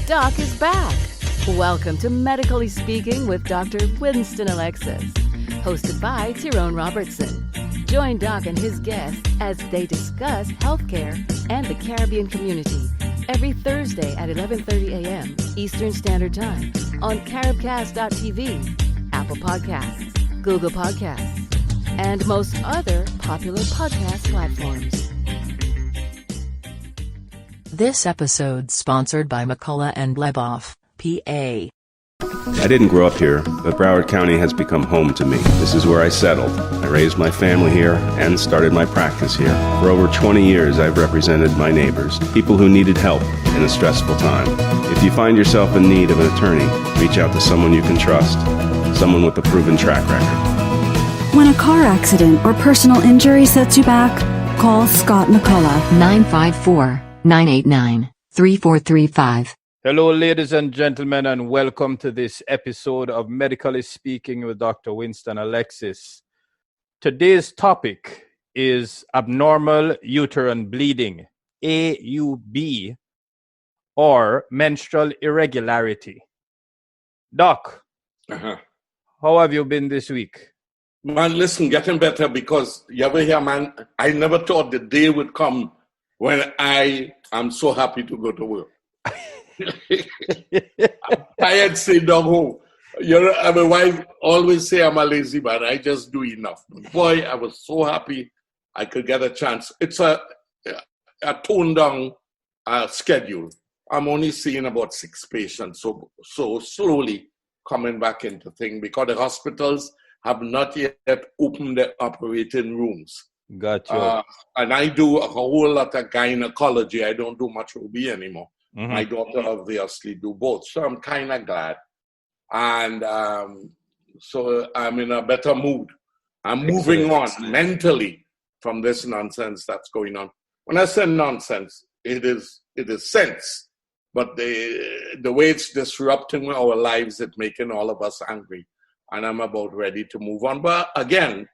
Doc is back. Welcome to Medically Speaking with Dr. Winston Alexis, hosted by Tyrone Robertson. Join Doc and his guests as they discuss healthcare and the Caribbean community every Thursday at 11:30 a.m. Eastern Standard Time on caribcast.tv, Apple Podcasts, Google Podcasts, and most other popular podcast platforms. This episode sponsored by McCullough and Leboff, PA. I didn't grow up here, but Broward County has become home to me. This is where I settled. I raised my family here and started my practice here. For over 20 years, I've represented my neighbors, people who needed help in a stressful time. If you find yourself in need of an attorney, reach out to someone you can trust, someone with a proven track record. When a car accident or personal injury sets you back, call Scott McCullough. 954-989-3435. Hello, ladies and gentlemen, and welcome to this episode of Medically Speaking with Dr. Winston Alexis. Today's topic is abnormal uterine bleeding, AUB, or menstrual irregularity. Doc, how have you been this week? Man, listen, getting better because you ever hear, man, I never thought the day would come when I am so happy to go to work. I'm tired, say dog home. My wife always say I'm a lazy man. I just do enough. Boy, I was so happy I could get a chance. It's a toned down schedule. I'm only seeing about 6 patients, so slowly coming back into thing because the hospitals have not yet opened the operating rooms. Gotcha. And I do a whole lot of gynecology. I don't do much OB anymore. Mm-hmm. My daughter obviously do both, so I'm kind of glad. And so I'm in a better mood. I'm moving on mentally from this nonsense that's going on. When I say nonsense, it is sense, but the way it's disrupting our lives, it's making all of us angry. And I'm about ready to move on. But again,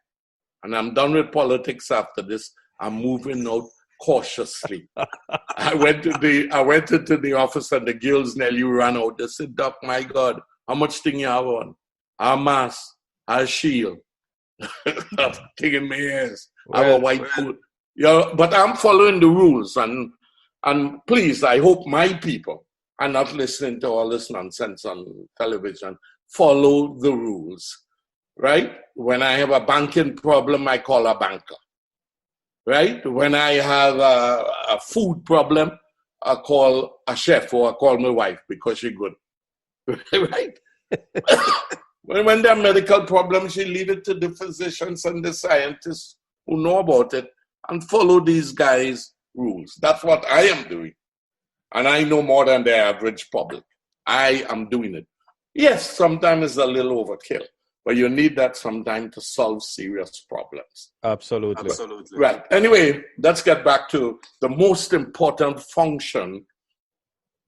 and I'm done with politics after this, I'm moving out cautiously. I went into the office and the girls nearly ran out. They said, Doc, my God, how much thing you have on? A mask, a shield, thing in my ears, I have a white coat. But I'm following the rules. And please, I hope my people are not listening to all this nonsense on television. Follow the rules, right? When I have a banking problem, I call a banker. Right? When I have a food problem, I call a chef or I call my wife because she's good. Right? when there are medical problems, she leave it to the physicians and the scientists who know about it and follow these guys' rules. That's what I am doing. And I know more than the average public. I am doing it. Yes, sometimes it's a little overkill. But you need that sometimes to solve serious problems. Absolutely. Right. Anyway, let's get back to the most important function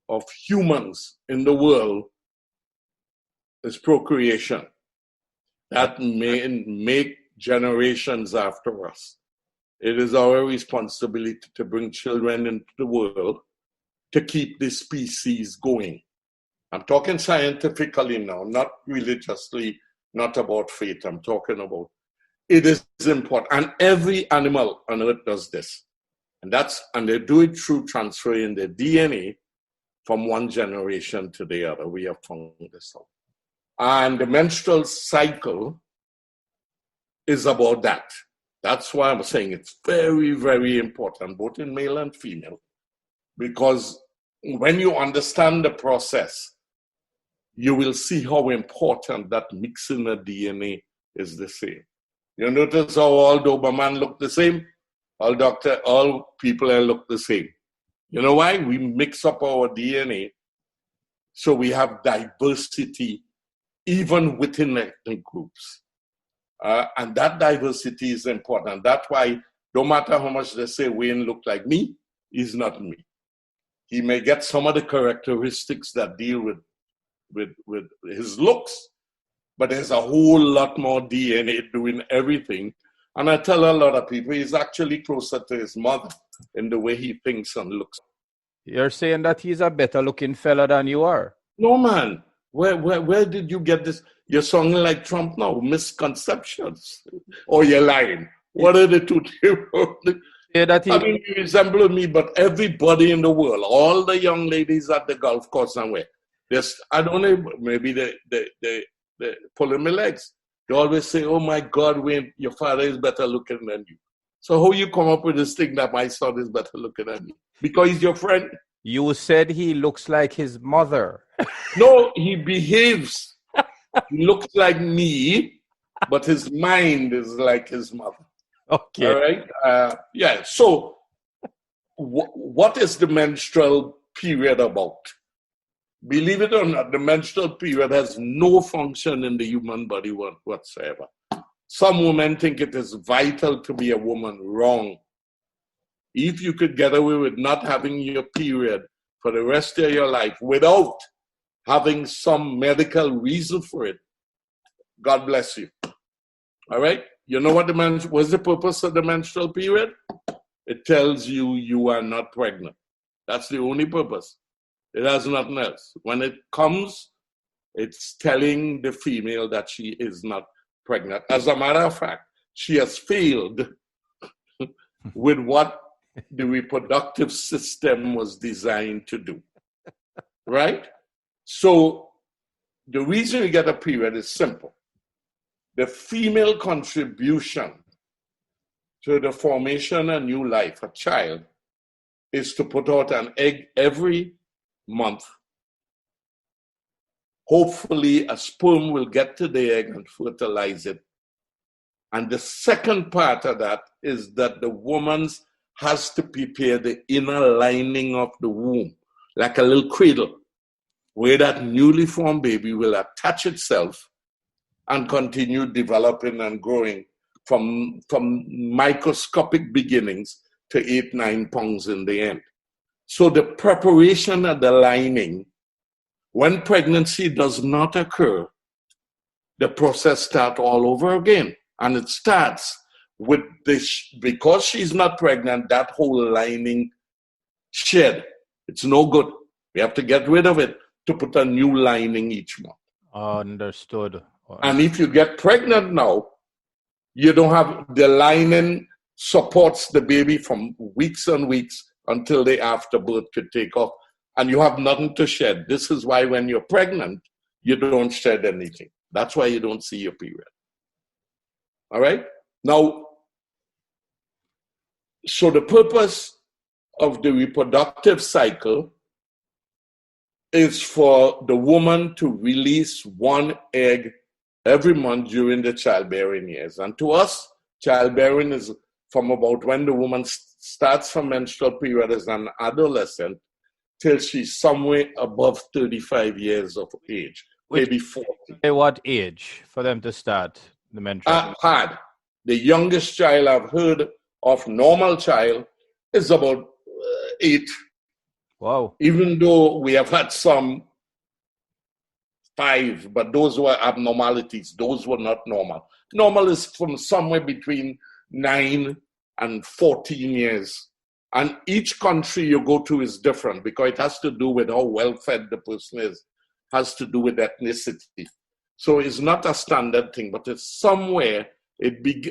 of humans in the world is procreation. That may make generations after us. It is our responsibility to bring children into the world to keep the species going. I'm talking scientifically now, not religiously. Not about faith, I'm talking about. It is important. And every animal on earth does this. And they do it through transferring their DNA from one generation to the other. We have found this out. And the menstrual cycle is about that. That's why I'm saying it's very, very important, both in male and female. Because when you understand the process, you will see how important that mixing the DNA is the same. You notice how all Doberman look the same? All people look the same. You know why? We mix up our DNA so we have diversity even within ethnic groups. And that diversity is important. That's why no matter how much they say Wayne look like me, he's not me. He may get some of the characteristics that deal with his looks, but there's a whole lot more DNA doing everything. And I tell a lot of people he's actually closer to his mother in the way he thinks and looks. You're saying that he's a better looking fella than you are. No, man. Where did you get this? You're sounding like Trump now. Misconceptions. Or you're lying. What are the two things? Yeah, that he, I mean, you resemble me, but everybody in the world, all the young ladies at the golf course somewhere, I don't know, maybe they pulling my legs. They always say, oh my God, Wayne, your father is better looking than you. So how you come up with this thing that my son is better looking than me? Because he's your friend? you said he looks like his mother. No, he behaves. He looks like me, but his mind is like his mother. Okay. All right? Yeah, so what is the menstrual period about? Believe it or not, the menstrual period has no function in the human body whatsoever. Some women think it is vital to be a woman. Wrong. If you could get away with not having your period for the rest of your life without having some medical reason for it, God bless you. All right? You know what's the purpose of the menstrual period? It tells you you are not pregnant. That's the only purpose. It has nothing else. When it comes, it's telling the female that she is not pregnant. As a matter of fact, she has failed with what the reproductive system was designed to do. Right? So the reason you get a period is simple. The female contribution to the formation of new life, a child, is to put out an egg every month. Hopefully, a sperm will get to the egg and fertilize it. And the second part of that is that the woman has to prepare the inner lining of the womb, like a little cradle, where that newly formed baby will attach itself and continue developing and growing from microscopic beginnings to 8-9 pounds in the end. So the preparation of the lining, when pregnancy does not occur, the process starts all over again. And it starts with this, because she's not pregnant, that whole lining shed. It's no good. We have to get rid of it to put a new lining each month. Understood. And if you get pregnant now, you don't have the lining supports the baby from weeks and weeks until the afterbirth could take off. And you have nothing to shed. This is why when you're pregnant, you don't shed anything. That's why you don't see your period. All right? Now, so the purpose of the reproductive cycle is for the woman to release one egg every month during the childbearing years. And to us, childbearing is from about when the woman starts her menstrual period as an adolescent till she's somewhere above 35 years of age, maybe 40. What age for them to start the menstrual? Hard. The youngest child I've heard of, normal child, is about 8. Wow. Even though we have had some 5, but those were abnormalities. Those were not normal. Normal is from somewhere between 9 and 14 years. And each country you go to is different because it has to do with how well-fed the person is, has to do with ethnicity. So it's not a standard thing, but it's somewhere,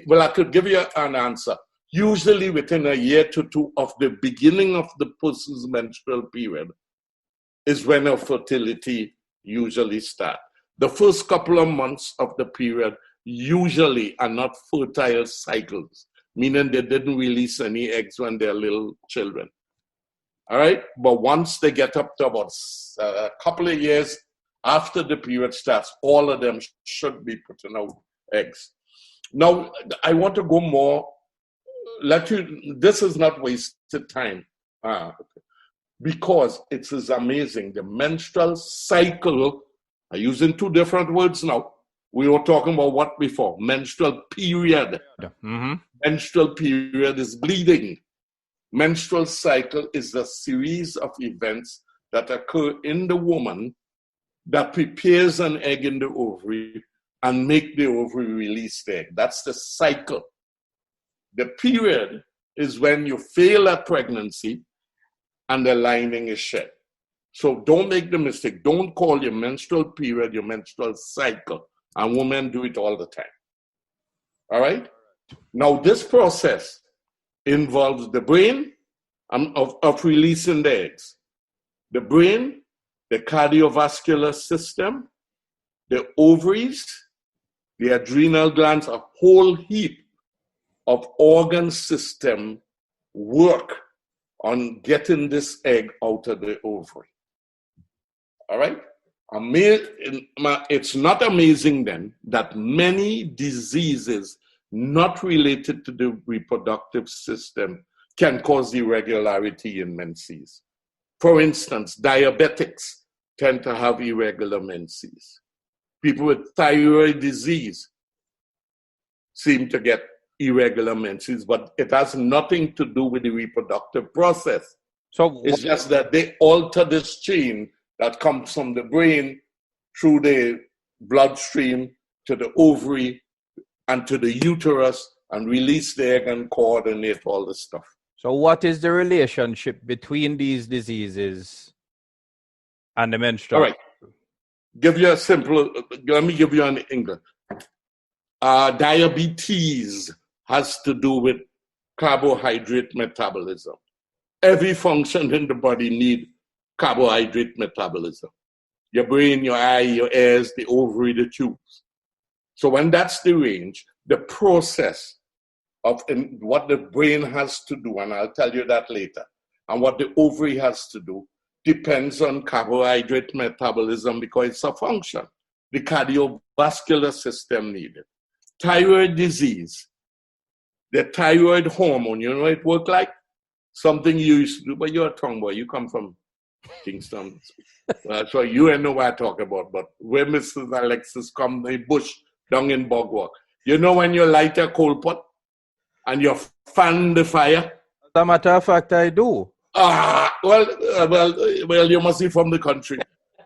well, I could give you an answer. Usually within a year to 2 of the beginning of the person's menstrual period is when her fertility usually starts. The first couple of months of the period usually are not fertile cycles, meaning they didn't release any eggs when they're little children. All right? But once they get up to about a couple of years after the period starts, all of them should be putting out eggs. Now, I want to go more, this is not wasted time, because it is amazing. The menstrual cycle, I'm using 2 different words now. We were talking about what before? Menstrual period. Mm-hmm. Menstrual period is bleeding. Menstrual cycle is a series of events that occur in the woman that prepares an egg in the ovary and make the ovary release the egg. That's the cycle. The period is when you fail at pregnancy and the lining is shed. So don't make the mistake. Don't call your menstrual period your menstrual cycle. And women do it all the time. All right? Now, this process involves the brain of releasing the eggs. The brain, the cardiovascular system, the ovaries, the adrenal glands, a whole heap of organ system work on getting this egg out of the ovary. All right? It's not amazing then that many diseases not related to the reproductive system can cause irregularity in menses. For instance, diabetics tend to have irregular menses. People with thyroid disease seem to get irregular menses, but it has nothing to do with the reproductive process. So it's just that they alter this chain that comes from the brain through the bloodstream to the ovary and to the uterus and release the egg and coordinate all this stuff. So what is the relationship between these diseases and the menstrual? All right. Let me give you an English. Diabetes has to do with carbohydrate metabolism. Every function in the body needs carbohydrate metabolism. Your brain, your eye, your ears, the ovary, the tubes. So when that's deranged, the process of what the brain has to do, and I'll tell you that later, and what the ovary has to do, depends on carbohydrate metabolism because it's a function. The cardiovascular system needed. Thyroid disease, the thyroid hormone, you know what it works like? Something you used to do, but you're a tongue boy, you come from Kingston. So you know what I talk about, but where Mrs. Alexis come, the bush down in Bogwalk. You know when you light a coal pot and you fan the fire? As a matter of fact, I do. Well, you must be from the country.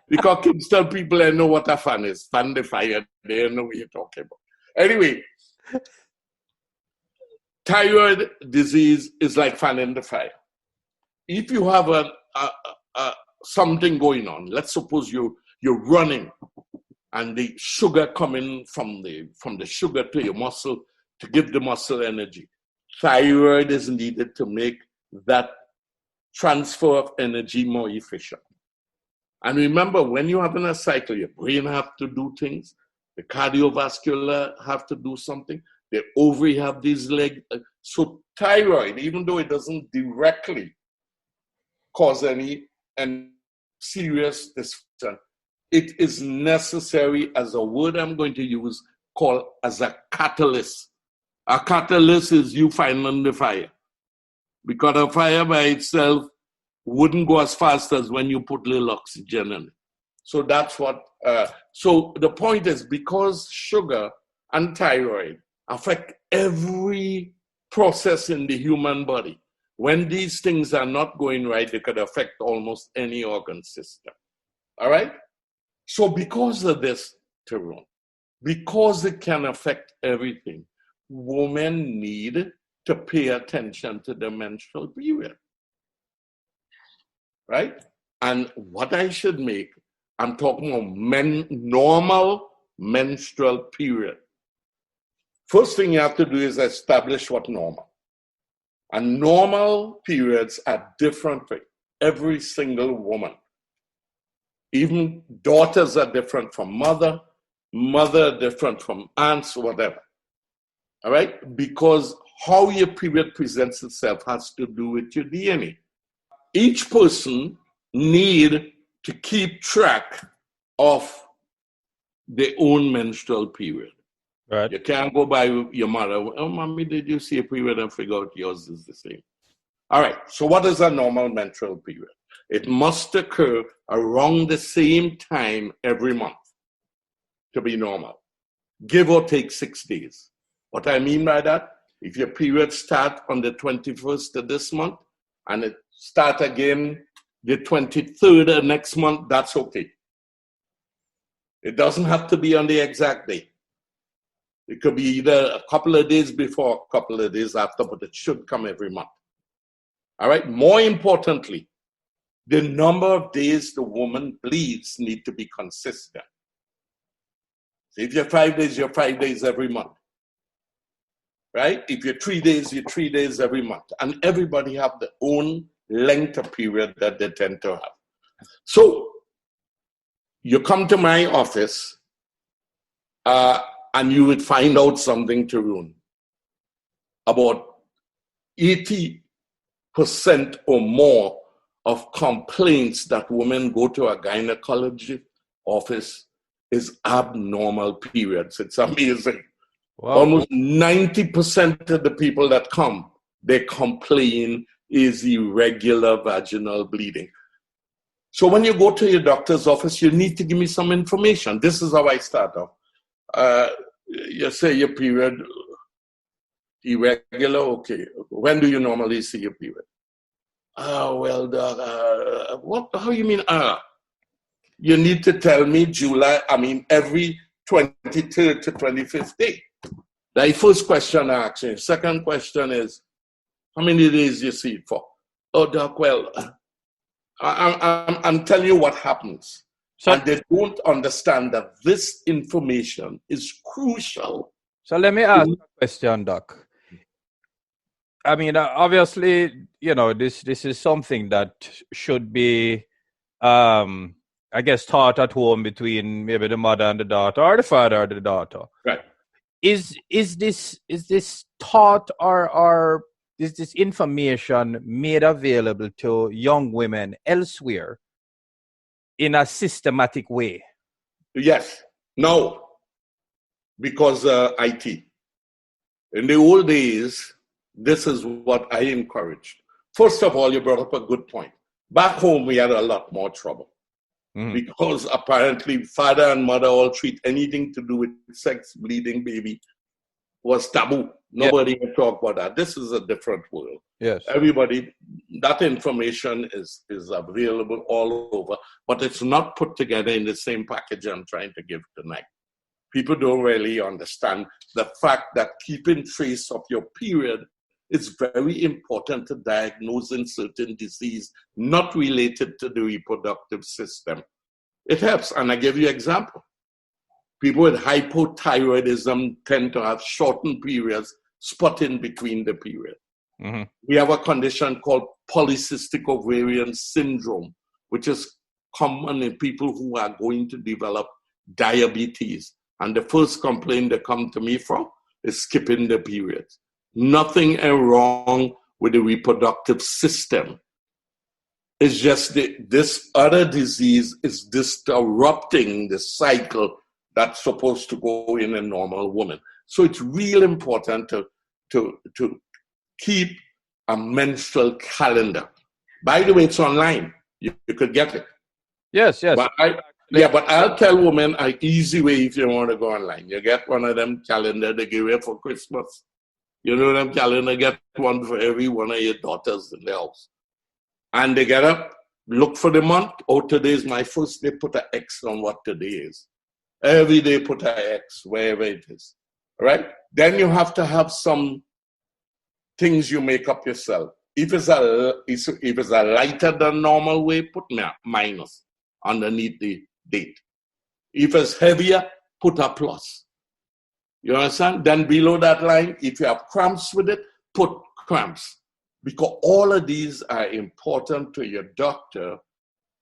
Because Kingston people, they know what a fan is. Fan the fire, they know what you're talking about. Anyway, thyroid disease is like fanning the fire. If you have something going on, let's suppose you're running and the sugar coming from the sugar to your muscle to give the muscle energy. Thyroid is needed to make that transfer of energy more efficient. And remember, when you're having a cycle, your brain have to do things, the cardiovascular have to do something, the ovary have these legs. So thyroid, even though it doesn't directly cause any serious dysfunction, it is necessary as a word I'm going to use called as a catalyst. A catalyst is you finding the fire. Because a fire by itself wouldn't go as fast as when you put little oxygen in it. So that's what, so the point is because sugar and thyroid affect every process in the human body, when these things are not going right, they could affect almost any organ system. All right? So because of this, Tyrone, because it can affect everything, women need to pay attention to the menstrual period. Right? And what I should make, I'm talking about normal menstrual period. First thing you have to do is establish what normal. And normal periods are different for every single woman. Even daughters are different from mother different from aunts, whatever. All right? Because how your period presents itself has to do with your DNA. Each person need to keep track of their own menstrual period. Right. You can't go by your mother. Oh, mommy, did you see a period and figure out yours is the same? All right. So what is a normal menstrual period? It must occur around the same time every month to be normal. Give or take 6 days. What I mean by that, if your period starts on the 21st of this month and it start again the 23rd of next month, that's okay. It doesn't have to be on the exact day. It could be either a couple of days before, a couple of days after, but it should come every month. All right? More importantly, the number of days the woman bleeds need to be consistent. So if you're 5 days, you're 5 days every month. Right? If you're 3 days, you're 3 days every month. And everybody have their own length of period that they tend to have. So you come to my office and you would find out something, Tarun. About 80% or more of complaints that women go to a gynecologist office is abnormal periods. It's amazing. Wow. Almost 90% of the people that come, they complain is irregular vaginal bleeding. So when you go to your doctor's office, you need to give me some information. This is how I start off. You say your period irregular, okay. When do you normally see your period? Well, doc, what? How you mean? You need to tell me every 23rd to 25th day. The first question I ask you. Second question is, how many days you see it for? Oh, doc, well, I'm telling you what happens. And they don't understand that this information is crucial. So let me ask a question, Doc. I mean, obviously, this is something that should be, I guess, taught at home between maybe the mother and the daughter, or the father and the daughter. Right. Is this taught or is this information made available to young women elsewhere in a systematic way? Yes. No. Because IT. In the old days, this is what I encouraged. First of all, you brought up a good point. Back home, we had a lot more trouble. Because apparently father and mother all treat anything to do with sex, bleeding, baby was taboo. Nobody would talk about that. This is a different world. Yes. Everybody, that information is available all over, but it's not put together in the same package I'm trying to give tonight. People don't really understand the fact that keeping trace of your period is very important to diagnosing certain disease not related to the reproductive system. It helps, and I give you an example. People with hypothyroidism tend to have shortened periods, spotting between the period. Mm-hmm. We have a condition called polycystic ovarian syndrome, which is common in people who are going to develop diabetes. And the first complaint they come to me from is skipping the period. Nothing wrong with the reproductive system. It's just this other disease is disrupting the cycle that's supposed to go in a normal woman. So it's real important to keep a menstrual calendar. By the way, it's online. You could get it. Yes. But I'll tell women an easy way if you want to go online. You get one of them calendar they give you for Christmas. You know them calendar, get one for every one of your daughters in the house. And they get up, look for the month. Oh, today's my first day, put an X on what today is. Every day put an X, wherever it is. Right? Then you have to have some things you make up yourself. If it's a lighter than normal way, put minus underneath the date. If it's heavier, put a plus. You understand? Then below that line, if you have cramps with it, put cramps. Because all of these are important to your doctor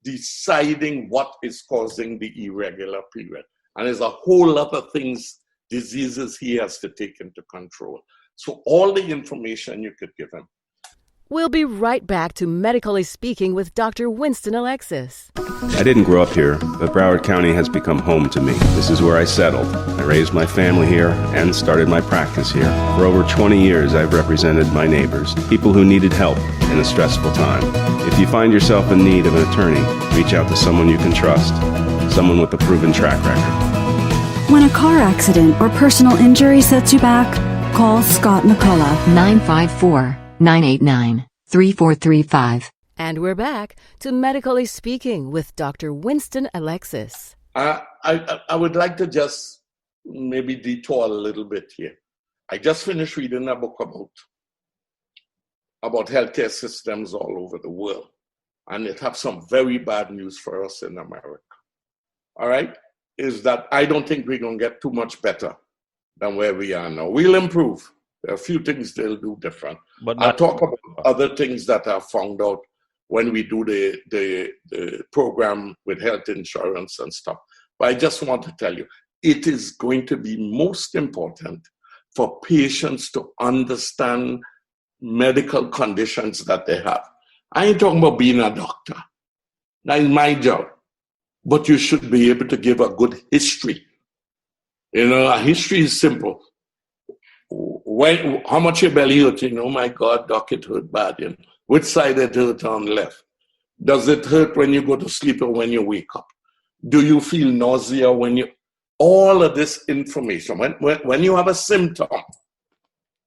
deciding what is causing the irregular period. And there's a whole lot of things, diseases he has to take into control. So all the information you could give him. We'll be right back to Medically Speaking with Dr. Winston Alexis. I didn't grow up here, but Broward County has become home to me. This is where I settled. I raised my family here and started my practice here. For over 20 years, I've represented my neighbors, people who needed help in a stressful time. If you find yourself in need of an attorney, reach out to someone you can trust, someone with a proven track record. When a car accident or personal injury sets you back, call Scott McCullough. 954-989-3435. And we're back to Medically Speaking with Dr. Winston Alexis. I would like to just maybe detour a little bit here. I just finished reading a book about healthcare systems all over the world. and it have some very bad news for us in America. All right? Is that I don't think we're going to get too much better than where we are now. We'll improve. There are a few things they'll do different. But I'll talk about other things that are found out when we do the program with health insurance and stuff. But I just want to tell you, it is going to be most important for patients to understand medical conditions that they have. I ain't talking about being a doctor. That is my job. But you should be able to give a good history. You know, a history is simple. How much your belly hurting? Oh my God, doc, it hurt bad. You know? Which side it hurt on the left? Does it hurt when you go to sleep or when you wake up? Do you feel nausea when you... All of this information. When you have a symptom,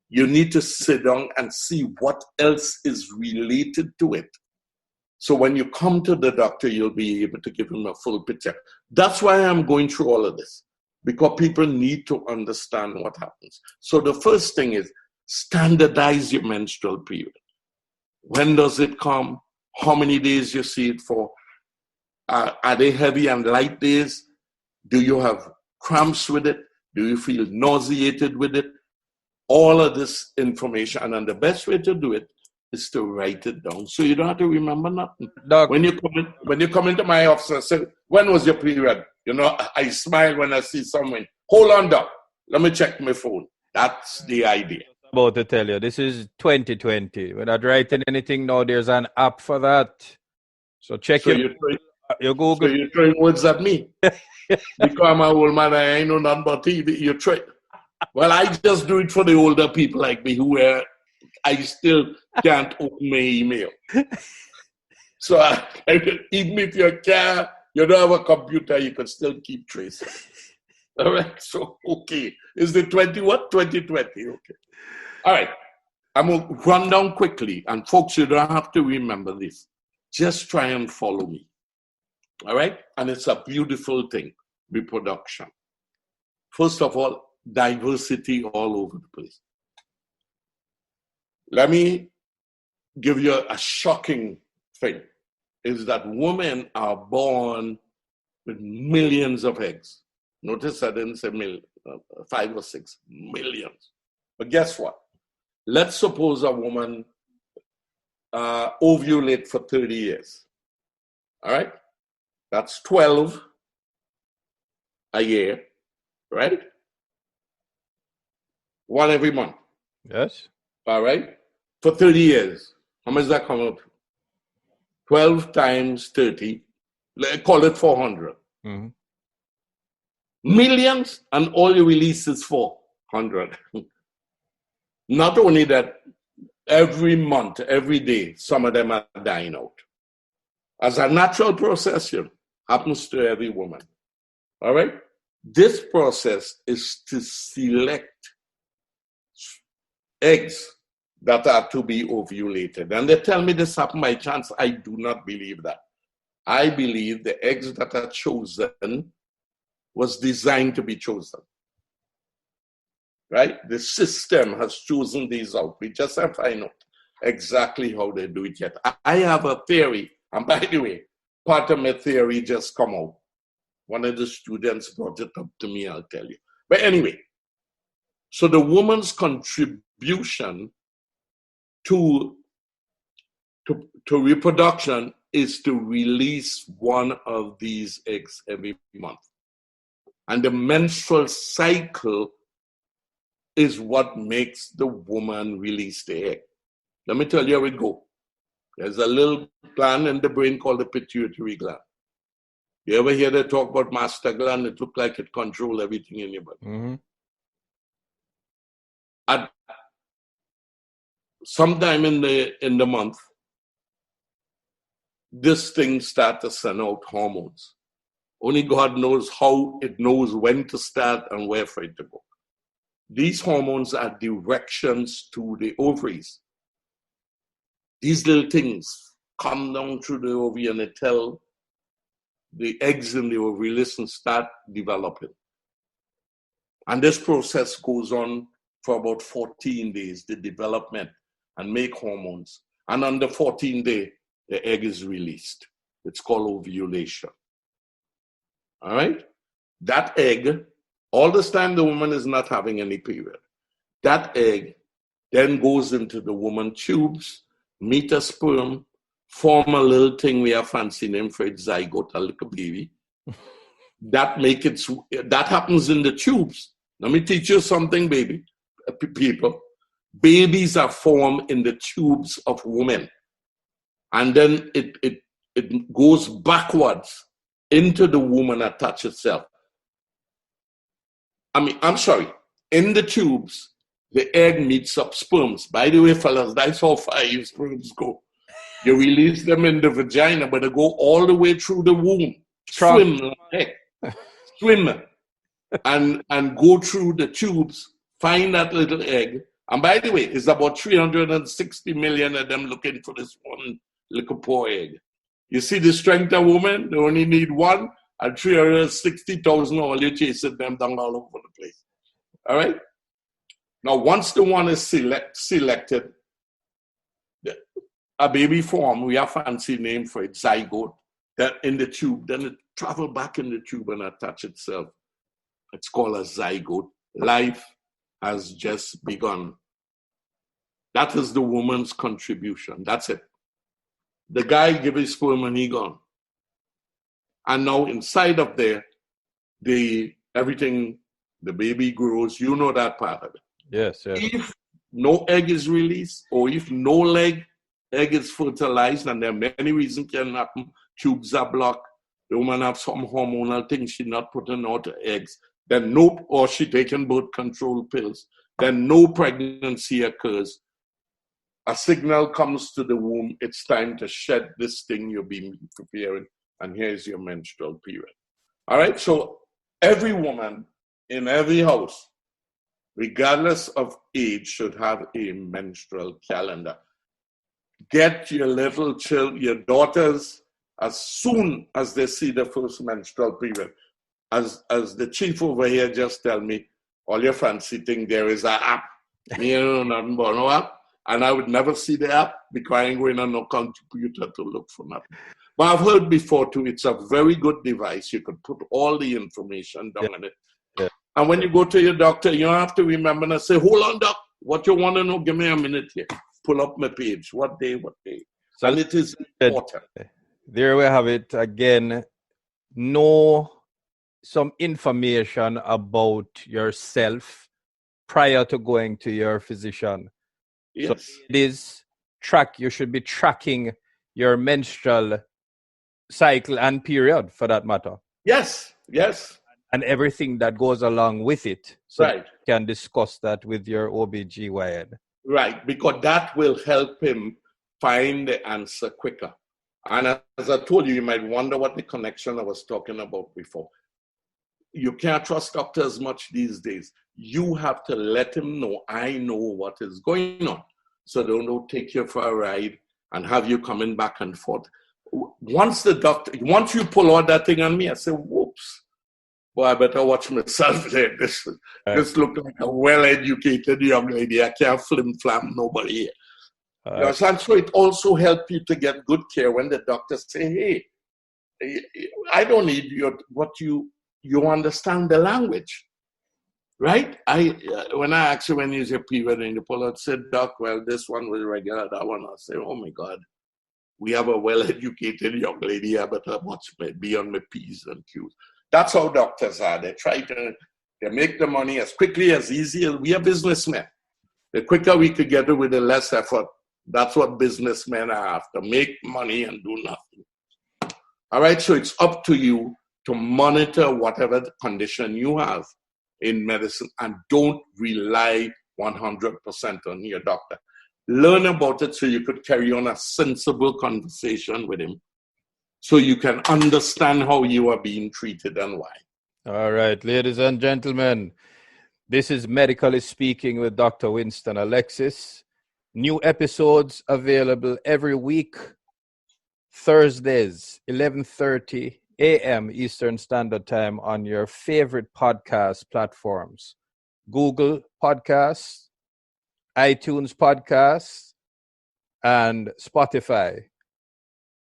you need to sit down and see what else is related to it. So when you come to the doctor, you'll be able to give him a full picture. That's why I'm going through all of this, because people need to understand what happens. So the first thing is standardize your menstrual period. When does it come? How many days you see it for? Are they heavy and light days? Do you have cramps with it? Do you feel nauseated with it? All of this information, and then the best way to do it is to write it down, so you don't have to remember nothing. Doc, When you come into my office and say, "When was your period?" You know, I smile when I see someone. Hold on, doc. Let me check my phone. That's the idea. about to tell you, this is 2020. We're not writing anything now. There's an app for that. So check your Google. So you're throwing words at me. Because I'm an old man, I ain't know nothing about TV. You're trying. Well, I just do it for the older people like me who I still can't open my email. So even if you don't have a computer, you can still keep tracing. All right, so, okay. Is the 2020? Okay. All right, I'm going to run down quickly. And folks, you don't have to remember this. Just try and follow me. All right? And it's a beautiful thing, reproduction. First of all, diversity all over the place. Let me give you a shocking thing, is that women are born with millions of eggs. Notice I didn't say 5 or 6 millions. But guess what? Let's suppose a woman ovulate for 30 years. All right? That's 12 a year, right? 1 every month. Yes. All right? For 30 years. How much does that come up? 12 times 30. Let's call it 400. Mm-hmm. Millions, and all you release is 400. Not only that, every month, every day, some of them are dying out. As a natural process, happens to every woman. All right? This process is to select eggs that are to be ovulated. And they tell me this happened by chance. I do not believe that. I believe the eggs that are chosen was designed to be chosen. Right? The system has chosen these out. We just have to find out exactly how they do it yet. I have a theory, and by the way, part of my theory just come out. One of the students brought it up to me, I'll tell you. But anyway, so the woman's contribution to reproduction is to release one of these eggs every month. And the menstrual cycle is what makes the woman release the egg. Let me tell you how it goes. There's a little gland in the brain called the pituitary gland. You ever hear they talk about master gland? It looks like it controls everything in your body. Mm-hmm. At sometime in the month, this thing starts to send out hormones. Only God knows how it knows when to start and where for it to go. These hormones are directions to the ovaries. These little things come down through the ovary and they tell the eggs in the ovary, listen, start developing. And this process goes on for about 14 days, the development, and make hormones. And on the 14th day, the egg is released. It's called ovulation. All right? That egg, all this time the woman is not having any period. That egg then goes into the woman's tubes, meet a sperm, form a little thing we have fancy name for it, zygote, a little baby. That happens in the tubes. Let me teach you something, people. Babies are formed in the tubes of women. And then it goes backwards into the woman, attach itself. I'm sorry. In the tubes, the egg meets up sperms. By the way, fellas, that's how far your sperms go. You release them in the vagina, but they go all the way through the womb. Swim and go through the tubes, find that little egg. And by the way, it's about 360 million of them looking for this one little poor egg. You see the strength of women? They only need one, and 360,000 all you chasing them down all over the place. All right? Now, once the one is selected, a baby form, we have a fancy name for it, zygote, that in the tube, then it travel back in the tube and attach itself. It's called a zygote. Life has just begun. That is the woman's contribution. That's it. The guy give his sperm and he gone. And now inside of there, the baby grows. You know that part of it. Yes. If no egg is released, or if no egg is fertilized, and there are many reasons can happen, tubes are blocked, the woman have some hormonal thing, she not putting out eggs, then or she taking birth control pills, then no pregnancy occurs. A signal comes to the womb, it's time to shed this thing you've been preparing, and here's your menstrual period. All right, so every woman in every house, regardless of age, should have a menstrual calendar. Get your little your daughters, as soon as they see the first menstrual period. As the chief over here just tell me, all your fancy thing, there is an app. Me, I know nothing about no app. And I would never see the app because I ain't going on no computer to look for nothing. But I've heard before too, it's a very good device. You could put all the information down in it. Yeah. And when you go to your doctor, you don't have to remember and say, hold on, doc, what you want to know, give me a minute here. Pull up my page. What day? So and it is important. There we have it again. Know some information about yourself prior to going to your physician. Yes. So it is you should be tracking your menstrual cycle and period for that matter. Yes. And everything that goes along with it. So right. You can discuss that with your OBGYN. Right, because that will help him find the answer quicker. And as I told you, you might wonder what the connection I was talking about before. You can't trust doctors much these days. You have to let him know, I know what is going on. So they don't take you for a ride and have you coming back and forth. Once you pull out that thing on me, I say, whoops. Boy, I better watch myself there. This look like a well-educated young lady. I can't flim-flam nobody here. And so it also helps you to get good care when the doctors say, hey, I don't need you understand the language, right? When I asked you when is your period and you pull out, said, doc, well, this one was regular, that one. I say, oh my God, we have a well-educated young lady. I better be on my P's and Q's. That's how doctors are. They make the money as quickly, as easy as we are businessmen. The quicker we could get it with the less effort, that's what businessmen are after, make money and do nothing. All right, so it's up to you to monitor whatever the condition you have in medicine and don't rely 100% on your doctor. Learn about it so you could carry on a sensible conversation with him, so you can understand how you are being treated and why. All right, ladies and gentlemen, this is Medically Speaking with Dr. Winston Alexis. New episodes available every week, Thursdays, 11:30 a.m. Eastern Standard Time on your favorite podcast platforms. Google Podcasts, iTunes Podcasts, and Spotify.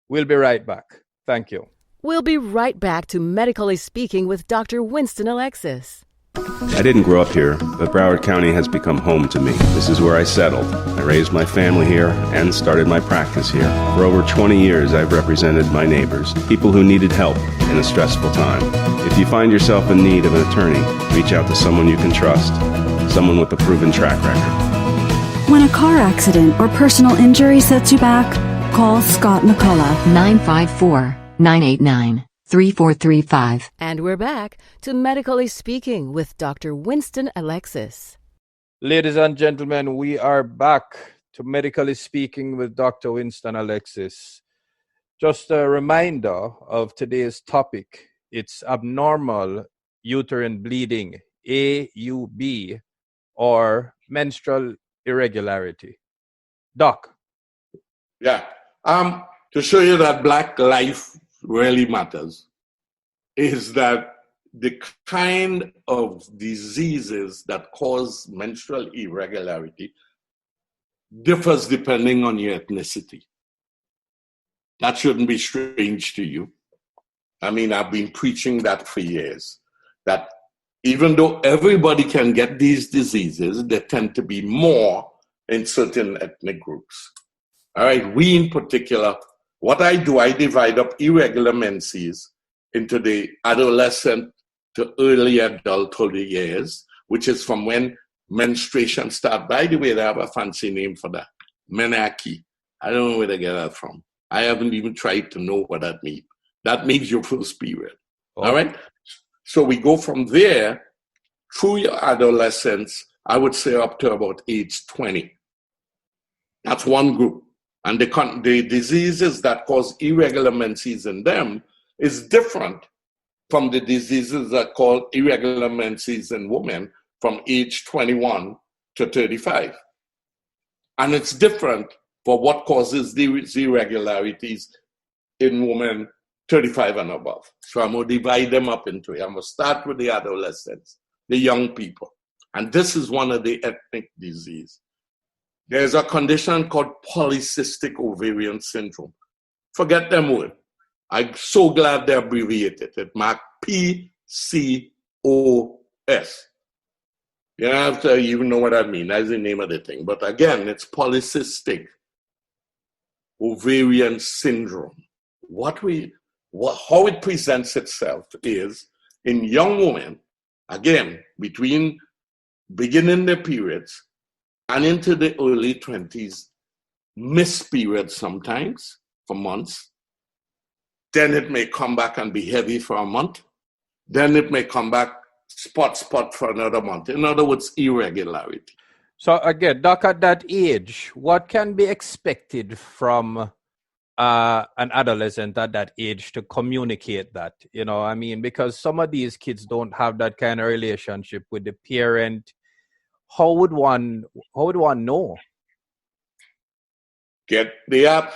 We'll be right back. Thank you. We'll be right back to Medically Speaking with Dr. Winston Alexis. I didn't grow up here, but Broward County has become home to me. This is where I settled. I raised my family here and started my practice here. For over 20 years, I've represented my neighbors, people who needed help in a stressful time. If you find yourself in need of an attorney, reach out to someone you can trust, someone with a proven track record. When a car accident or personal injury sets you back, call Scott McCullough. 954-989-3435. And we're back to Medically Speaking with Dr. Winston Alexis. Ladies and gentlemen, we are back to Medically Speaking with Dr. Winston Alexis. Just a reminder of today's topic. It's abnormal uterine bleeding, AUB, or menstrual irregularity. Doc. Yeah. To show you that Black life really matters is that the kind of diseases that cause menstrual irregularity differs depending on your ethnicity. That shouldn't be strange to you. I mean, I've been preaching that for years, that even though everybody can get these diseases, they tend to be more in certain ethnic groups. All right, we in particular, what I do, I divide up irregular menses into the adolescent to early adulthood years, which is from when menstruation starts. By the way, they have a fancy name for that, menarche. I don't know where they get that from. I haven't even tried to know what that means. That means your first period. Oh. All right? So we go from there through your adolescence, I would say up to about age 20. That's one group. And the diseases that cause irregular menses in them is different from the diseases that cause irregular menses in women from age 21 to 35. And it's different for what causes these irregularities in women 35 and above. So I'm going to divide them up into it. I'm going to start with the adolescents, the young people. And this is one of the ethnic diseases. There's a condition called polycystic ovarian syndrome. Forget them word. I'm so glad they abbreviated it. Mark PCOS. You don't have to even know what that means. That's the name of the thing. But again, it's polycystic ovarian syndrome. How it presents itself is in young women, again, between beginning their periods and into the early 20s, miss periods sometimes for months. Then it may come back and be heavy for a month. Then it may come back spot for another month. In other words, irregularity. So again, Doc, at that age, what can be expected from an adolescent at that age to communicate that? You know, I mean, because some of these kids don't have that kind of relationship with the parent. How would one know? Get the app.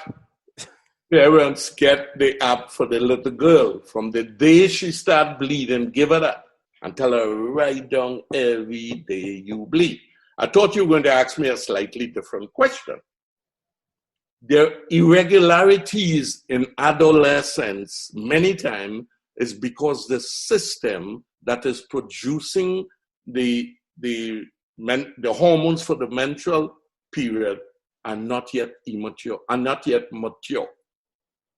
Parents, get the app for the little girl. From the day she starts bleeding, give her that and tell her, write down every day you bleed. I thought you were going to ask me a slightly different question. The irregularities in adolescence many times is because the system that is producing the hormones for the menstrual period are not yet mature.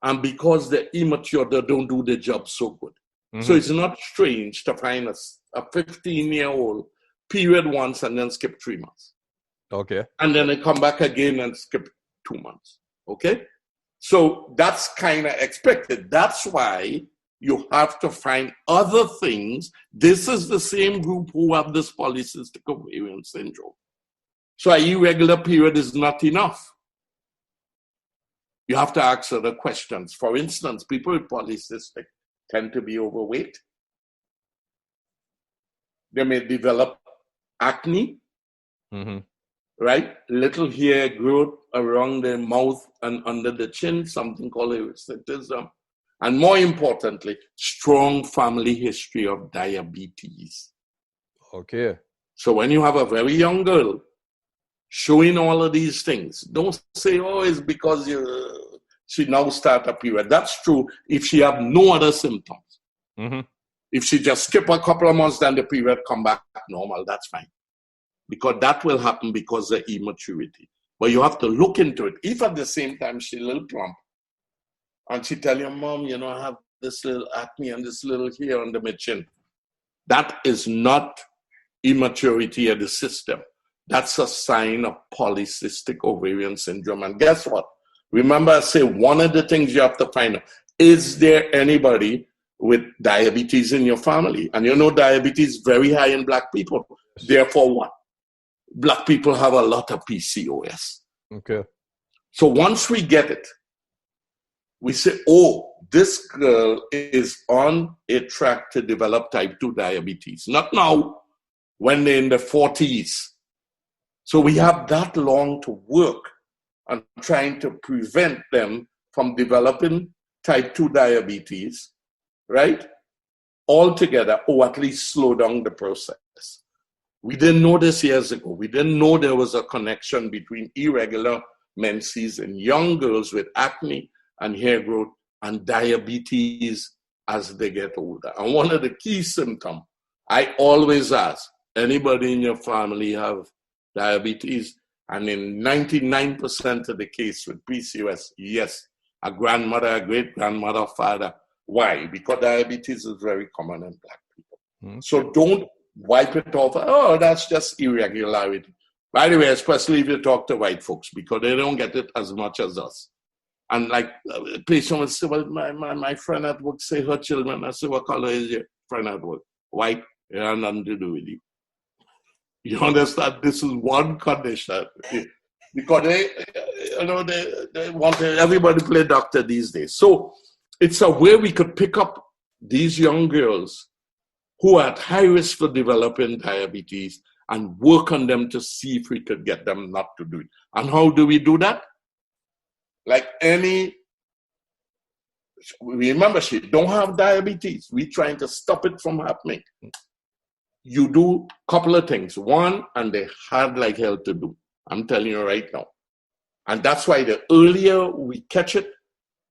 And because they're immature, they don't do the job so good. Mm-hmm. So it's not strange to find a 15-year-old period once and then skip 3 months. Okay. And then they come back again and skip 2 months. Okay? So that's kind of expected. That's why you have to find other things. This is the same group who have this polycystic ovarian syndrome. So an irregular period is not enough. You have to ask other questions. For instance, people with polycystic tend to be overweight. They may develop acne, right? Little hair growth around the mouth and under the chin, something called hirsutism. And more importantly, strong family history of diabetes. Okay. So when you have a very young girl showing all of these things, don't say, oh, it's because she now start a period. That's true if she have no other symptoms. Mm-hmm. If she just skip a couple of months, then the period come back normal, that's fine. Because that will happen because of immaturity. But you have to look into it. If at the same time she's a little plump, and she tell your mom, I have this little acne and this little hair under my chin, that is not immaturity of the system. That's a sign of polycystic ovarian syndrome. And guess what? Remember, I say one of the things you have to find out, is there anybody with diabetes in your family? And diabetes is very high in Black people. Therefore, what? Black people have a lot of PCOS. Okay. So once we get it, we say, oh, this girl is on a track to develop type 2 diabetes. Not now, when they're in the 40s. So we have that long to work on trying to prevent them from developing type 2 diabetes, right? Altogether, or at least slow down the process. We didn't know this years ago. We didn't know there was a connection between irregular menses in young girls with acne and hair growth and diabetes as they get older. And one of the key symptoms, I always ask, anybody in your family have diabetes? And in 99% of the case with PCOS, yes, a grandmother, a great-grandmother, father. Why? Because diabetes is very common in Black people. Mm-hmm. So don't wipe it off. Oh, that's just irregularity. By the way, especially if you talk to white folks, because they don't get it as much as us. And like, a patient would say, well, my friend at work say her children. I say, what color is your friend at work? White. It has nothing to do with you. You understand? This is one condition. Because they want everybody play doctor these days. So it's a way we could pick up these young girls who are at high risk for developing diabetes and work on them to see if we could get them not to do it. And how do we do that? Like remember, she don't have diabetes. We're trying to stop it from happening. You do a couple of things. One, and they hard like hell to do. I'm telling you right now. And that's why the earlier we catch it,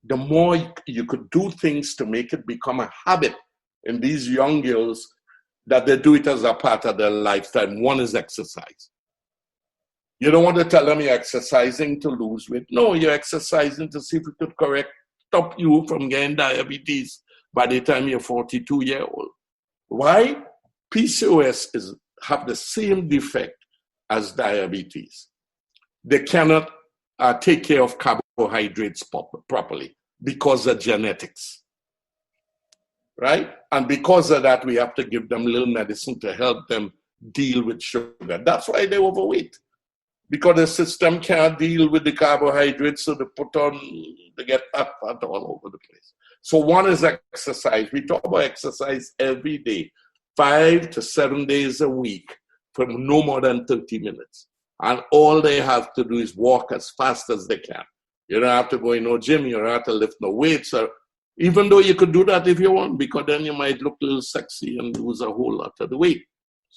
the more you could do things to make it become a habit in these young girls that they do it as a part of their lifetime. One is exercise. You don't want to tell them you're exercising to lose weight. No, you're exercising to see if it could stop you from getting diabetes by the time you're 42 years old. Why? PCOS have the same defect as diabetes. They cannot take care of carbohydrates properly because of genetics, right? And because of that, we have to give them little medicine to help them deal with sugar. That's why they're overweight, because the system can't deal with the carbohydrates, so they get fat all over the place. So one is exercise. We talk about exercise every day, 5 to 7 days a week for no more than 30 minutes. And all they have to do is walk as fast as they can. You don't have to go in no gym. You don't have to lift no weights. Even though you could do that if you want, because then you might look a little sexy and lose a whole lot of the weight.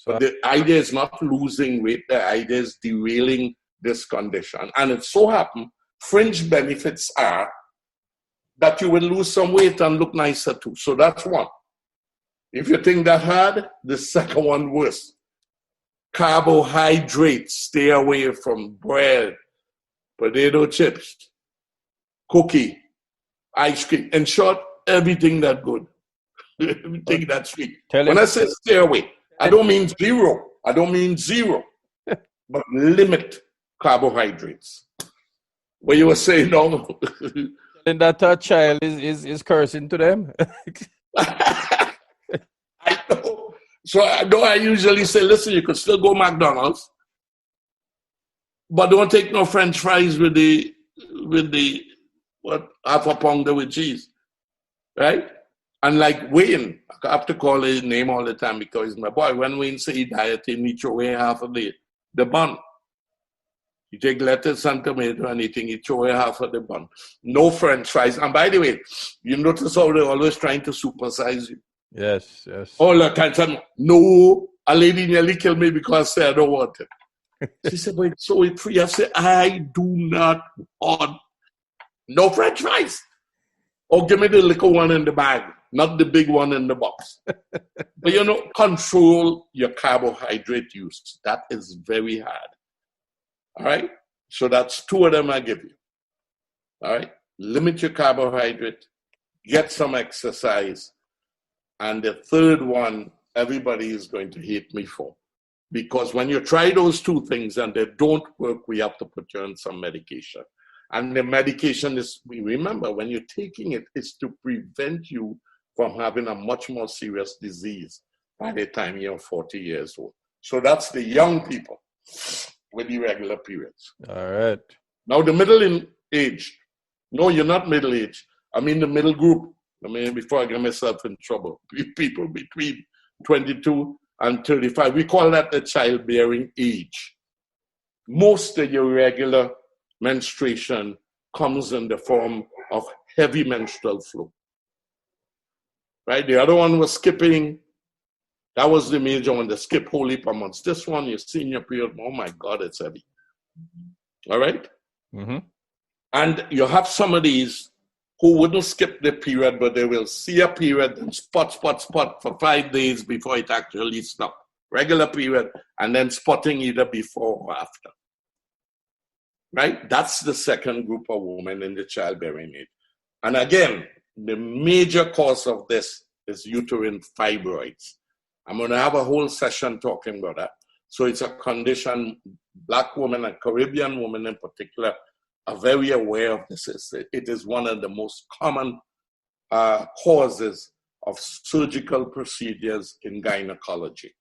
But the idea is not losing weight. The idea is derailing this condition. And it so happens, fringe benefits are that you will lose some weight and look nicer too. So that's one. If you think that hard, the second one worse. Carbohydrates, stay away from bread, potato chips, cookie, ice cream. In short, everything that good. Everything that's sweet. When I say stay away, I don't mean zero. I don't mean zero. But limit carbohydrates. What you were saying, no. And that our child is cursing to them. I know. So I usually say, listen, you could still go McDonald's, but don't take no French fries with the half a pounder with cheese, right? And like Wayne, I have to call his name all the time because he's my boy. When Wayne say he dieting, he throw away half of the bun. You take lettuce and tomato and anything, he throw away half of the bun. No French fries. And by the way, you notice how they're always trying to supersize you. Yes. All the time. No, a lady nearly killed me because I said I don't want it. She said, but it's so free. I said, I do not want No French fries. Or give me the little one in the bag, not the big one in the box. But, control your carbohydrate use. That is very hard. All right? So that's 2 of them I give you. All right? Limit your carbohydrate. Get some exercise. And the third one, everybody is going to hate me for. Because when you try those 2 things and they don't work, we have to put you on some medication. And the medication is, remember, when you're taking it, it's to prevent you from having a much more serious disease by the time you're 40 years old. So that's the young people with irregular periods. All right. Now the middle age. No, you're not middle age. I mean the middle group. Before I get myself in trouble. People between 22 and 35. We call that the childbearing age. Most of your regular menstruation comes in the form of heavy menstrual flow. Right? The other one was skipping. That was the major one, the skip whole heap of months. This one, your senior period, oh my God, it's heavy. All right? Mm-hmm. And you have some of these who wouldn't skip the period, but they will see a period and spot for 5 days before it actually stops. Regular period, and then spotting either before or after. Right? That's the second group of women in the childbearing age. And again, the major cause of this is uterine fibroids. I'm going to have a whole session talking about that. So it's a condition Black women and Caribbean women in particular are very aware of this. It is one of the most common causes of surgical procedures in gynecology.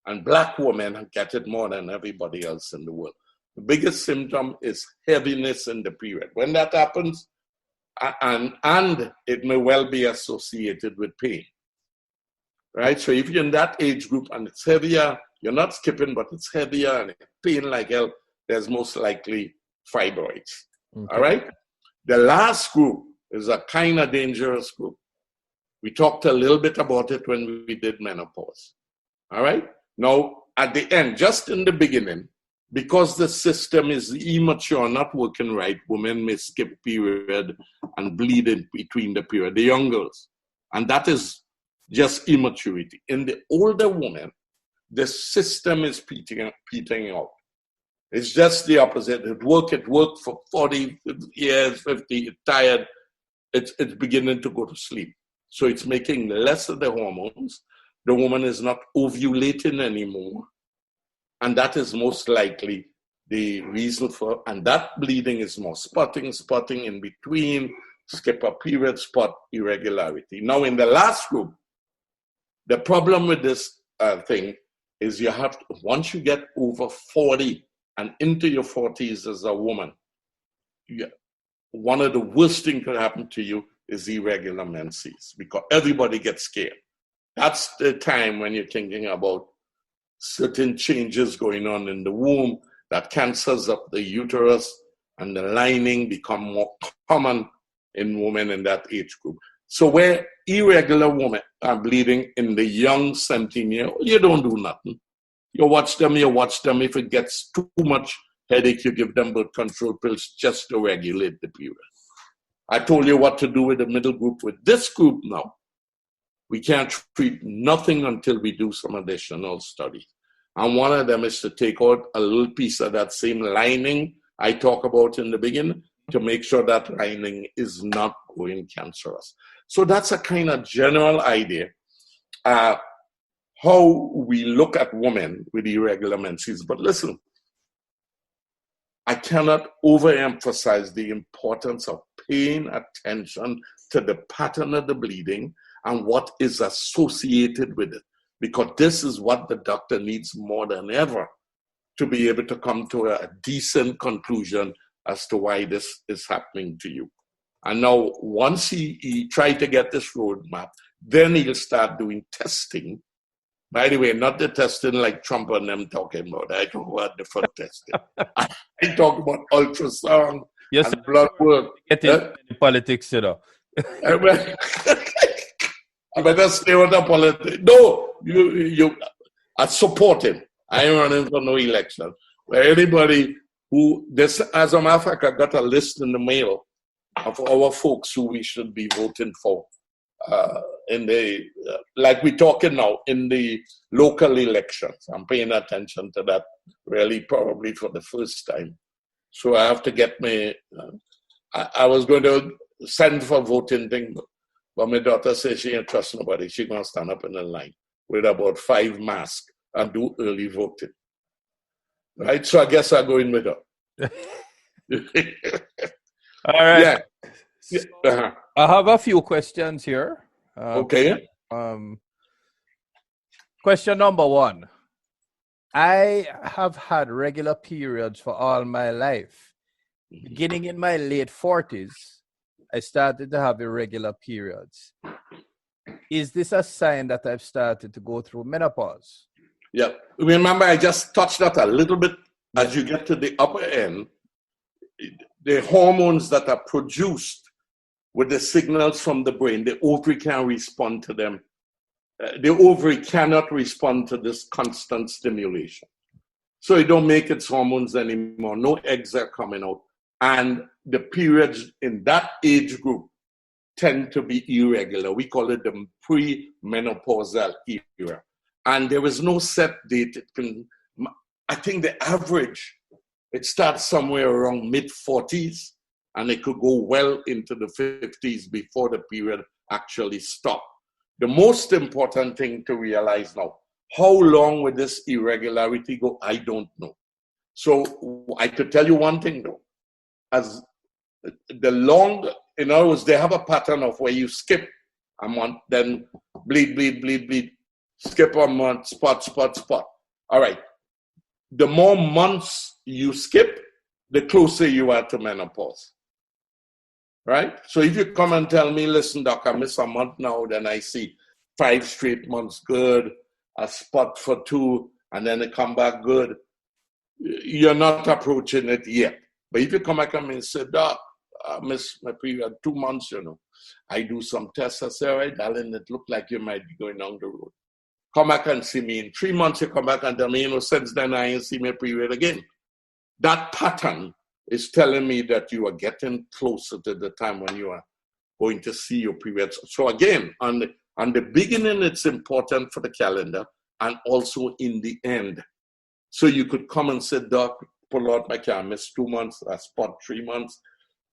And Black women get it more than everybody else in the world. The biggest symptom is heaviness in the period. When that happens, and it may well be associated with pain, right? So if you're in that age group and it's heavier, you're not skipping, but it's heavier and it's pain like hell, there's most likely fibroids, okay. All right? The last group is a kind of dangerous group. We talked a little bit about it when we did menopause, all right? Now, at the end, just in the beginning, because the system is immature, not working right, women may skip period and bleed in between the period, the young girls. And that is just immaturity. In the older woman, the system is petering out. It's just the opposite. It worked for 40 years, 50, it's tired. It's beginning to go to sleep. So it's making less of the hormones. The woman is not ovulating anymore. And that is most likely the reason for, and that bleeding is more spotting in between, skip a period, spot irregularity. Now in the last group, the problem with this thing is you have to, once you get over 40 and into your 40s as a woman, one of the worst things that could happen to you is irregular menses because everybody gets scared. That's the time when you're thinking about certain changes going on in the womb that cancers up the uterus and the lining become more common in women in that age group. So where irregular women are bleeding in the young 17-year-old, you don't do nothing. You watch them. If it gets too much headache, you give them birth control pills just to regulate the period. I told you what to do with the middle group. With this group now, we can't treat nothing until we do some additional studies. And one of them is to take out a little piece of that same lining I talk about in the beginning to make sure that lining is not going cancerous. So that's a kind of general idea how we look at women with irregular menses. But listen, I cannot overemphasize the importance of paying attention to the pattern of the bleeding and what is associated with it, because this is what the doctor needs more than ever to be able to come to a decent conclusion as to why this is happening to you. And now, once he tried to get this roadmap, then he'll start doing testing. By the way, not the testing like Trump and them talking about. I talk about different testing. I talk about ultrasound and blood work. Get into politics, you know. I better stay with the politics. No, you I support him. I ain't running for no election. Where anybody who, this, as a matter of fact, I got a list in the mail of our folks who we should be voting for like we're talking now, in the local elections. I'm paying attention to that really probably for the first time. So I have to get me, I was going to send for voting thing, but my daughter says she ain't trust nobody. She's going to stand up in the line with about 5 masks and do early voting. Right? So I guess I'll go in with her. All right. Yeah. So I have a few questions here. Okay. Question number 1. I have had regular periods for all my life. Beginning in my late 40s, I started to have irregular periods. Is this a sign that I've started to go through menopause? Yeah. Remember, I just touched that a little bit. As you get to the upper end, the hormones that are produced with the signals from the brain, the ovary can't respond to them. The ovary cannot respond to this constant stimulation. So it don't make its hormones anymore. No eggs are coming out. And the periods in that age group tend to be irregular. We call it the pre-menopausal era. And there is no set date. I think the average, it starts somewhere around mid-40s, and it could go well into the 50s before the period actually stops. The most important thing to realize now, how long will this irregularity go? I don't know. So I could tell you one thing though, as the long, in other words, they have a pattern of where you skip a month, then bleed, skip a month, spot. All right. The more months you skip, the closer you are to menopause. Right? So if you come and tell me, listen, doc, I miss a month now, then I see 5 straight months good, a spot for 2, and then it come back good, you're not approaching it yet. But if you come back and say, doc, I miss my period 2 months, I do some tests, I say, all right, darling, it look like you might be going down the road. Come back and see me. In 3 months, you come back and tell me, since then I ain't see my period again. That pattern is telling me that you are getting closer to the time when you are going to see your periods. So again, on the beginning, it's important for the calendar, and also in the end. So you could come and say, doc, pull out my calendar, miss 2 months, I spot 3 months,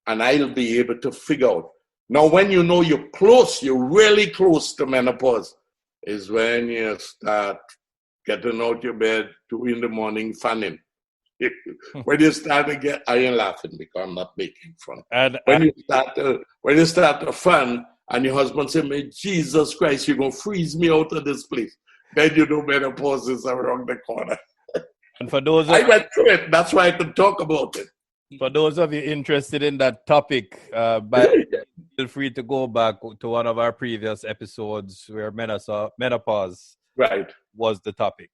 and I'll be able to figure out. Now, when you know you're close, you're really close to menopause, is when you start getting out your bed 2 in the morning, fanning. When you start to get, I ain't laughing because I'm not making fun. When you start to fun, and your husband say, "Man, Jesus Christ, you're gonna freeze me out of this place," then you know menopause is around the corner. And for those I went through it. That's why I can talk about it. For those of you interested in that topic, feel free to go back to one of our previous episodes where menopause was the topic.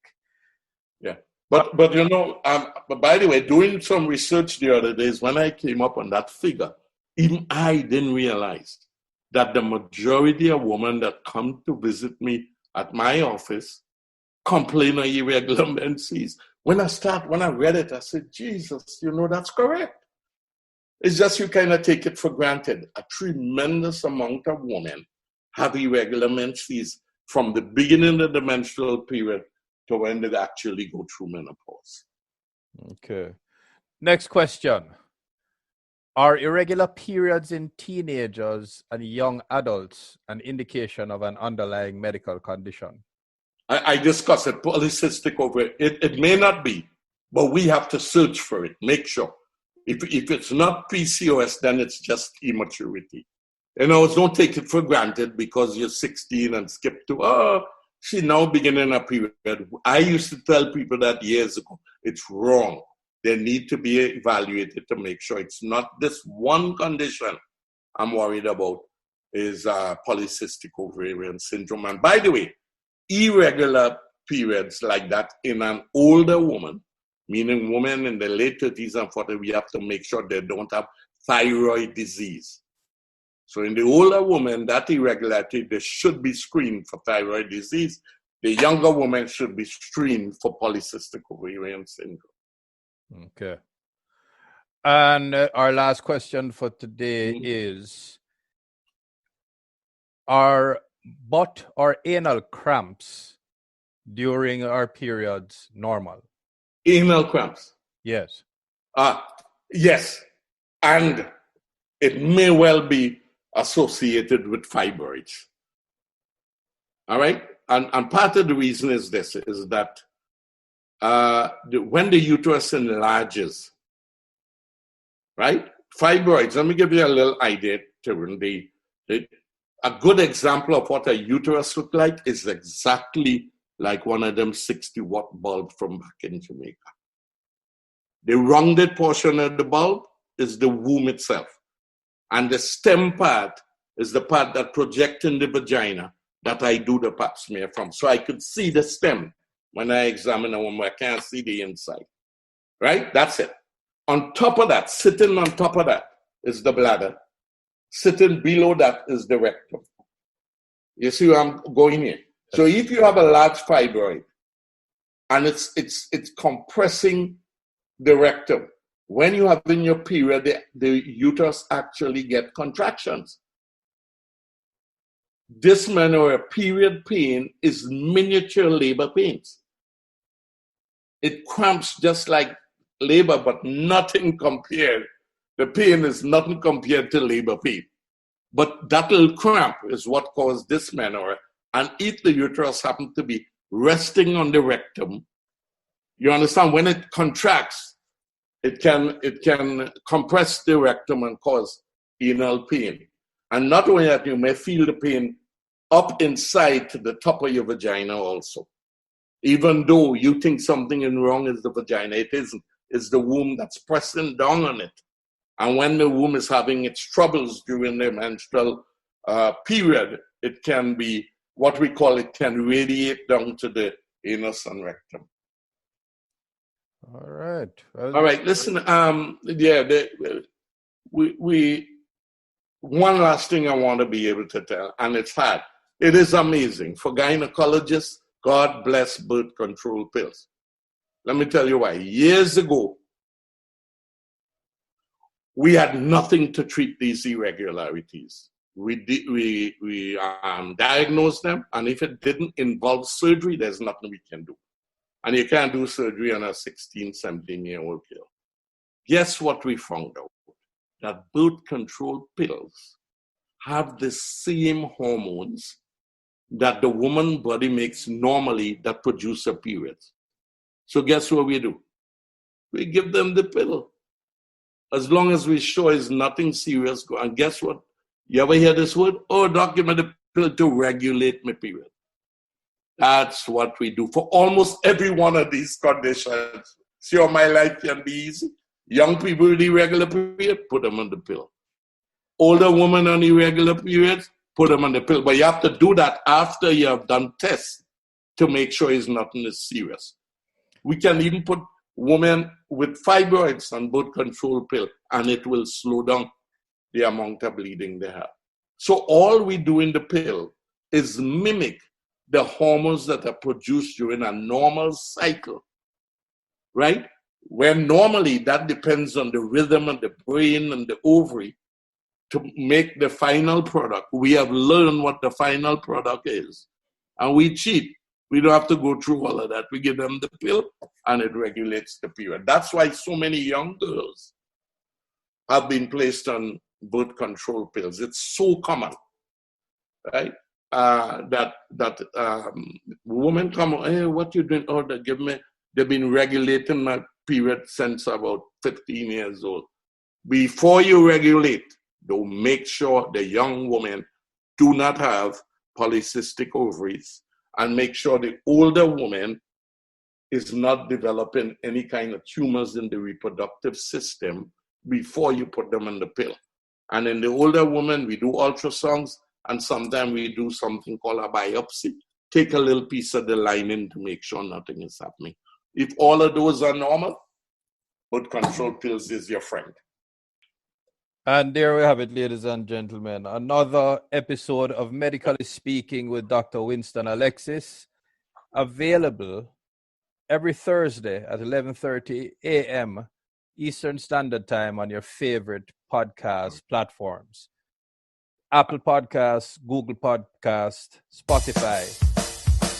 Yeah. But but by the way, doing some research the other days, when I came up on that figure, even I didn't realize that the majority of women that come to visit me at my office complain of irregular menses. When I read it, I said, Jesus, that's correct. It's just you kind of take it for granted. A tremendous amount of women have irregular menses from the beginning of the menstrual period to when they actually go through menopause. Okay. Next question. Are irregular periods in teenagers and young adults an indication of an underlying medical condition? I discussed it, polycystic ovary. It may not be, but we have to search for it, make sure. If it's not PCOS, then it's just immaturity. Don't take it for granted because you're 16 and skip to, she's now beginning a period. I used to tell people that years ago. It's wrong. They need to be evaluated to make sure it's not this one condition I'm worried about is polycystic ovarian syndrome. And by the way, irregular periods like that in an older woman, meaning women in the late 30s and 40s, we have to make sure they don't have thyroid disease. So in the older woman, that irregularity, they should be screened for thyroid disease. The younger woman should be screened for polycystic ovarian syndrome. Okay. And our last question for today is, are butt or anal cramps during our periods normal? Anal cramps. Yes. Yes. And it may well be associated with fibroids. All right? And part of the reason is this, is that when the uterus enlarges, right? Fibroids, let me give you a little idea, Tarun. A good example of what a uterus looks like is exactly like one of them 60-watt bulbs from back in Jamaica. The rounded portion of the bulb is the womb itself. And the stem part is the part that projects in the vagina that I do the pap smear from. So I could see the stem when I examine a woman. I can't see the inside. Right? That's it. On top of that, sitting on top of that is the bladder. Sitting below that is the rectum. You see where I'm going here? So if you have a large fibroid and it's compressing the rectum, when you have in your period, the uterus actually get contractions. Dysmenorrhea, period pain, is miniature labor pains. It cramps just like labor, but nothing compared. The pain is nothing compared to labor pain. But that little cramp is what causes dysmenorrhea. And if the uterus happens to be resting on the rectum, you understand, when it contracts, it can compress the rectum and cause anal pain. And not only that, you may feel the pain up inside to the top of your vagina also. Even though you think something is wrong is the vagina, it isn't. It's the womb that's pressing down on it. And when the womb is having its troubles during the menstrual period, it can be what we call, it can radiate down to the anus and rectum. All right. All right, listen, one last thing I want to be able to tell, and it's hard. It is amazing. For gynecologists, God bless birth control pills. Let me tell you why. Years ago, we had nothing to treat these irregularities. We diagnosed them, and if it didn't involve surgery, there's nothing we can do. And you can't do surgery on a 16, 17-year-old girl. Guess what we found out? That birth control pills have the same hormones that the woman's body makes normally that produce her periods. So guess what we do? We give them the pill. As long as we show it's nothing serious. And guess what? You ever hear this word? Oh, doc, give me the pill to regulate my period. That's what we do for almost every one of these conditions. See how my life can be easy? Young people with irregular period, put them on the pill. Older women on irregular periods, put them on the pill. But you have to do that after you have done tests to make sure it's nothing is serious. We can even put women with fibroids on birth control pill, and it will slow down the amount of bleeding they have. So all we do in the pill is mimic the hormones that are produced during a normal cycle, right? When normally that depends on the rhythm of the brain and the ovary to make the final product. We have learned what the final product is, and we cheat. We don't have to go through all of that. We give them the pill, and it regulates the period. That's why so many young girls have been placed on birth control pills. It's so common, right? That women come, hey, what you doing? Oh, they've been regulating my period since about 15 years old. Before you regulate, don't make sure the young women do not have polycystic ovaries, and make sure the older woman is not developing any kind of tumors in the reproductive system before you put them on the pill. And in the older woman, we do ultrasounds, and sometimes we do something called a biopsy. Take a little piece of the lining to make sure nothing is happening. If all of those are normal, birth control pills is your friend. And there we have it, ladies and gentlemen. Another episode of Medically Speaking with Dr. Winston Alexis, available every Thursday at 11:30 a.m. Eastern Standard Time on your favorite podcast platforms. Apple Podcasts, Google Podcasts, Spotify.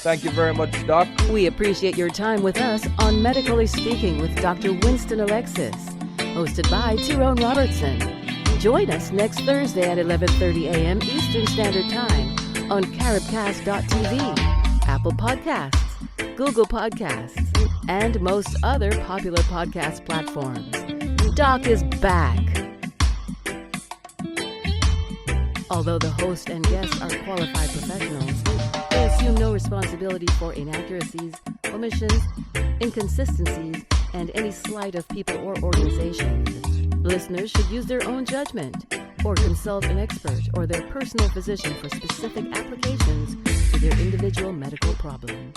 Thank you very much, Doc. We appreciate your time with us on Medically Speaking with Dr. Winston Alexis, hosted by Tyrone Robertson. Join us next Thursday at 11:30 a.m. Eastern Standard Time on caribcast.tv, Apple Podcasts, Google Podcasts, and most other popular podcast platforms. Doc is back. Although the host and guests are qualified professionals, they assume no responsibility for inaccuracies, omissions, inconsistencies, and any slight of people or organizations. Listeners should use their own judgment or consult an expert or their personal physician for specific applications to their individual medical problem.